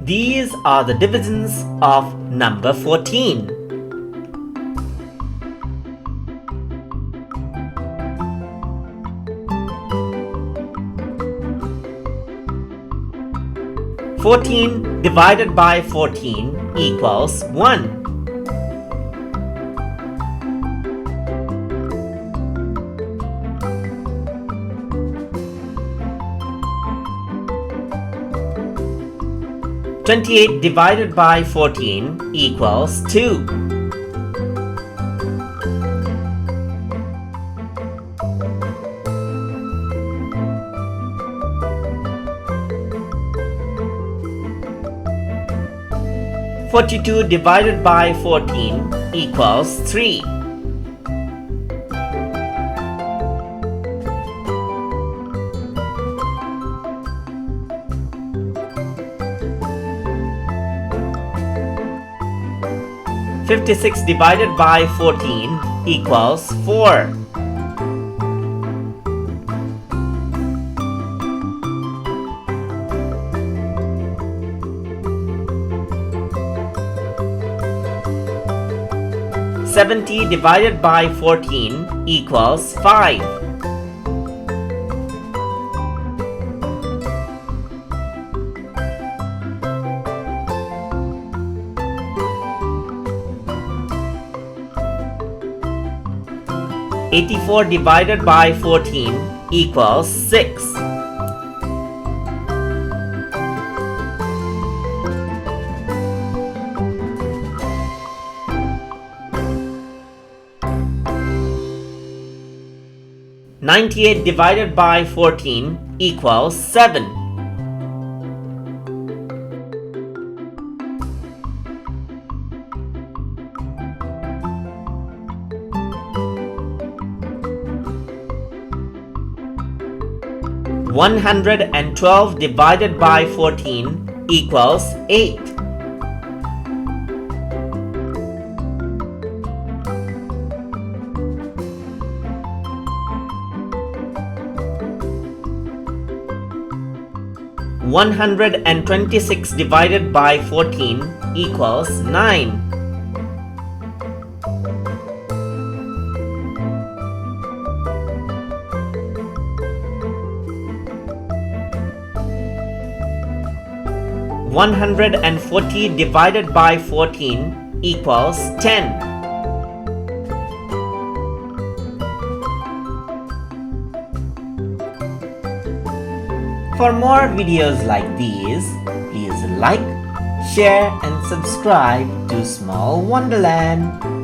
These are the divisions of number 14. Fourteen divided by 14 equals 1. 28 divided by 14 equals 2. 42 divided by 14 equals 3. 56 divided by 14 equals 4. 70 divided by 14 equals 5. 84 divided by 14 equals 6. 98 divided by 14 equals 7. 112 divided by 14 equals 8. 126 divided by 14 equals 9. 140 divided by 14 equals 10. For more videos like these, please like, share and subscribe to Small Wonderland.